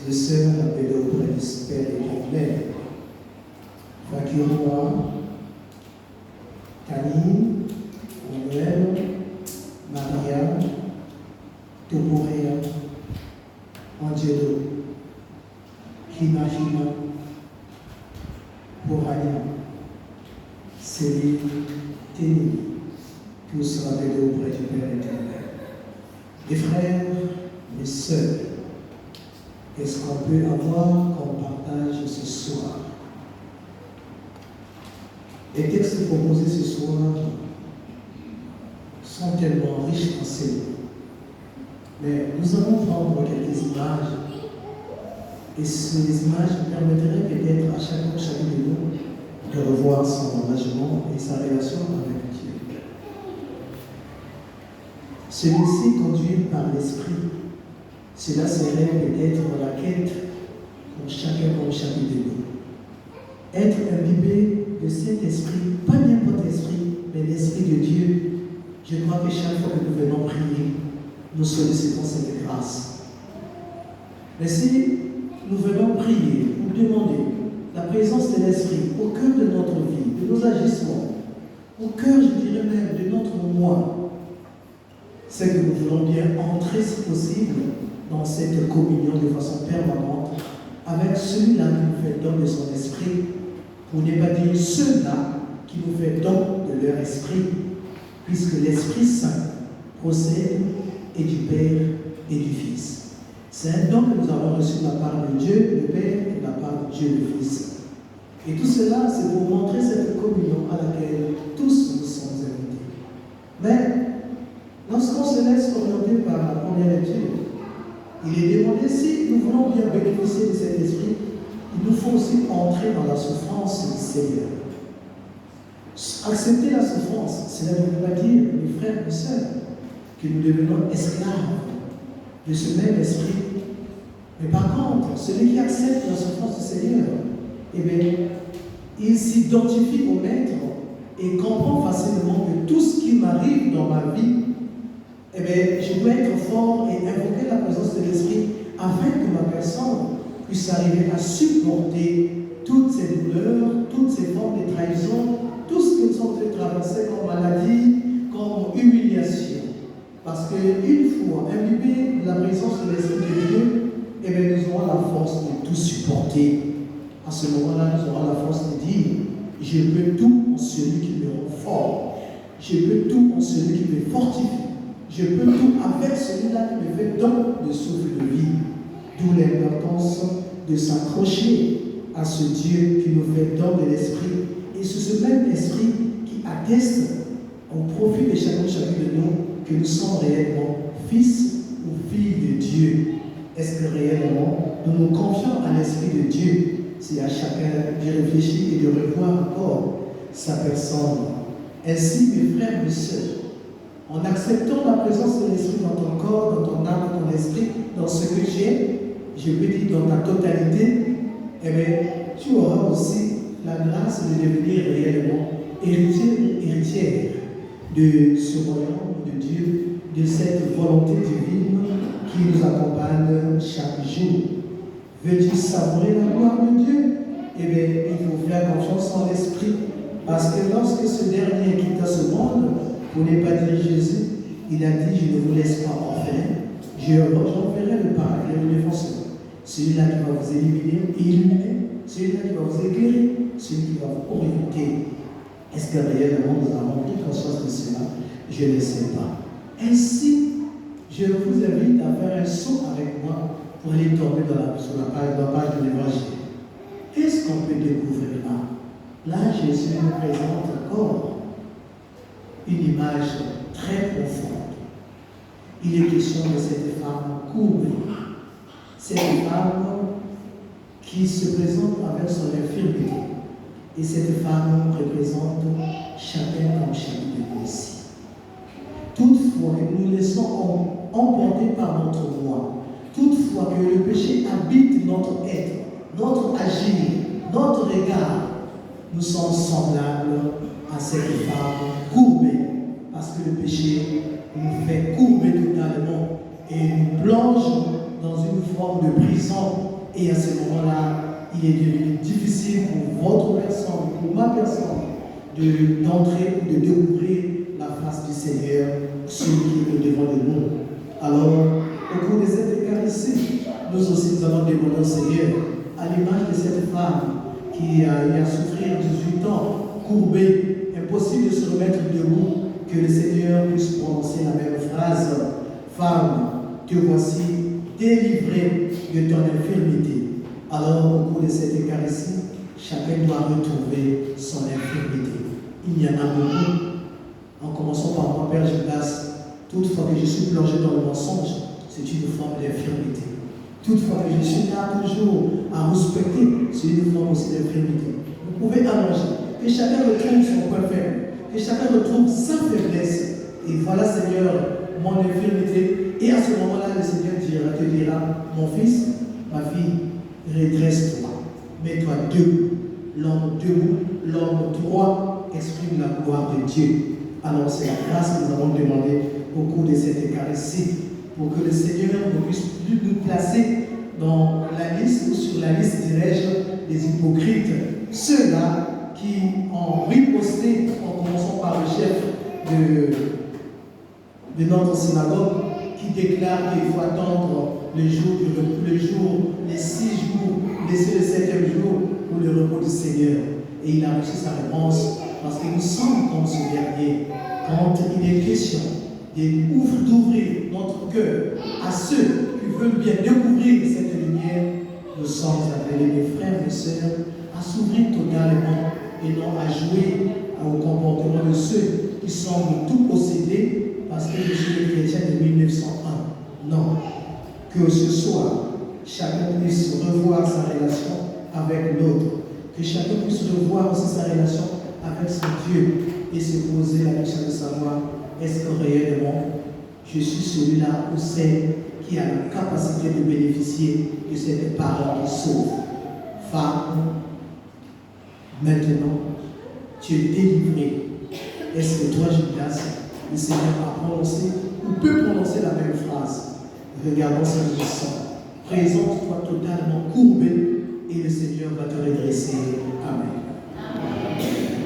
et sœurs appelés auprès du Père éternel. Fakirwa, Camille, Manuel, Maria, Toporea, Angelo, Himahima, Porania, Céline, Téni, tous rappelés auprès du Père éternel. Mes frères, mes sœurs, qu'est-ce qu'on peut avoir comme partage ce soir? Les textes proposés ce soir sont tellement riches en enseignements. Mais nous allons prendre quelques images. Et ces images permettraient peut-être à chacun de nous de revoir son engagement et sa relation avec Dieu. Se laisser conduire par l'Esprit, cela serait peut-être la quête pour chacun de nous. Être imbibé de cet esprit, pas n'importe esprit, mais l'Esprit de Dieu. Je crois que chaque fois que nous venons prier, nous sollicitons cette grâce. Mais si nous venons prier ou demander la présence de l'Esprit au cœur de notre vie, de nos agissements, au cœur, je dirais même, de notre moi, c'est que nous voulons bien entrer, si possible, dans cette communion de façon permanente avec celui-là qui nous fait don de son esprit, pour ne pas dire ceux-là qui nous fait don de leur esprit, puisque l'Esprit Saint procède et du Père et du Fils. C'est un don que nous avons reçu de la part de Dieu, le Père, et de la part de Dieu, le Fils. Et tout cela, c'est pour montrer cette communion à laquelle tous nous sommes invités. Mais, lorsqu'on se laisse orienter par la première lecture, il est demandé, si nous voulons bien bénéficier de cet esprit, il nous faut aussi entrer dans la souffrance du Seigneur. Accepter la souffrance, cela ne veut pas dire, mes frères et sœurs, que nous devenons esclaves de ce même esprit. Mais par contre, celui qui accepte la souffrance du Seigneur, eh bien, il s'identifie au Maître et comprend facilement que tout ce qui m'arrive dans ma vie, eh bien, je peux être fort et invoquer la présence de l'Esprit afin que ma personne puisse arriver à supporter toutes ces douleurs, toutes ces formes de trahison, tout ce que nous sommes traversés comme maladie, comme humiliation. Parce qu'une fois imbibés de la présence de l'Esprit de Dieu, eh bien, nous aurons la force de tout supporter. À ce moment-là, nous aurons la force de dire, je peux tout en celui qui me rend fort. Je peux tout en celui qui me fortifie. Je peux tout avec celui-là qui me fait don de souffle de vie. D'où l'importance de s'accrocher à ce Dieu qui nous fait don de l'Esprit. Et c'est ce même Esprit qui atteste au profit de chacun de nous que nous sommes réellement fils ou filles de Dieu. Est-ce que réellement nous nous confions à l'Esprit de Dieu? C'est à chacun d'y réfléchir et de revoir encore sa personne. Ainsi, mes frères et mes sœurs, en acceptant la présence de l'Esprit dans ton corps, dans ton âme, dans ton esprit, dans ce que j'ai, je peux dire dans ta totalité, eh bien, tu auras aussi la grâce de devenir réellement héritier ou héritière de ce royaume de Dieu, de cette volonté divine qui nous accompagne chaque jour. Veux-tu savourer la gloire de Dieu? Eh bien, il faut faire confiance en l'Esprit, parce que lorsque ce dernier quitta ce monde, pour ne pas dire Jésus, il a dit, je ne vous laisse pas orphelin, j'enverrai le Paraclet, le défenseur, celui-là qui va vous illuminer, celui-là qui va vous éclairer, celui qui va vous orienter. Est-ce que réellement nous avons pris conscience de cela? Je ne sais pas. Ainsi, je vous invite à faire un saut avec moi pour aller tomber sur la page de l'Évangile. Qu'est-ce qu'on peut découvrir là? Là, Jésus nous présente encore une image très profonde. Il est question de cette femme courbée. Cette femme qui se présente avec son infirmité. Et cette femme représente chacun comme chacun de nous ici. Toutefois, nous laissons emporter par notre moi. Toutefois que le péché habite notre être, notre agir, notre regard, nous sommes semblables à cette femme courbée. Parce que le péché nous fait courber totalement et nous plonge dans une forme de prison Et à ce moment-là, il est devenu difficile pour votre personne, pour ma personne, d'entrer ou de découvrir la face du Seigneur, celui qui est devant de nous. Alors, au cours de cette Eucharistie, nous aussi nous allons demander au Seigneur, à l'image de cette femme qui a eu à souffrir 18 ans, courbée, impossible de se remettre debout, que le Seigneur puisse prononcer la même phrase: Femme, te voici délivrée de ton infirmité. Alors, au cours de cette Eucharistie, chacun doit retrouver son infirmité. Il y en a beaucoup. En commençant par moi, Père Gildas, toutefois que je suis plongé dans le mensonge, c'est une forme d'infirmité. Toutefois que je suis là toujours à respecter, c'est une forme aussi d'infirmité. Vous pouvez allonger, que chacun retrouve son point faible, que chacun retrouve sa faiblesse. Et voilà, Seigneur, mon infirmité. Et à ce moment-là, le Seigneur te dira, mon fils, ma fille, redresse-toi, mets-toi debout. L'homme debout, l'homme droit exprime la gloire de Dieu. Alors c'est la grâce que nous avons demandé au cours de cette Eucharistie, pour que le Seigneur puisse nous placer dans la liste ou sur la liste, dirais-je, des hypocrites, ceux-là qui ont riposté en commençant par le chef de notre synagogue, qui déclare qu'il faut attendre les 6 jours, laisser le 7e jour pour le repos du Seigneur. Et il a reçu sa réponse parce que nous sommes comme ce dernier. Quand il est question d'ouvrir notre cœur à ceux qui veulent bien découvrir cette lumière, nous sommes appelés, mes frères et sœurs, à s'ouvrir totalement et non à jouer au comportement de ceux qui semblent tout posséder parce que je suis le chrétien de 1901. Non. Que ce soir, chacun puisse revoir sa relation avec l'autre. Que chacun puisse revoir aussi sa relation avec son Dieu et se poser la question de savoir, est-ce que réellement je suis celui-là ou celle qui a la capacité de bénéficier de cette parole qui sauve. Femme, maintenant, tu es délivré. Est-ce que toi, Judas, le Seigneur a prononcé ou peut prononcer la même phrase? Regardons ce que nous sommes. Présente-toi totalement courbé et le Seigneur va te redresser. Amen. Amen.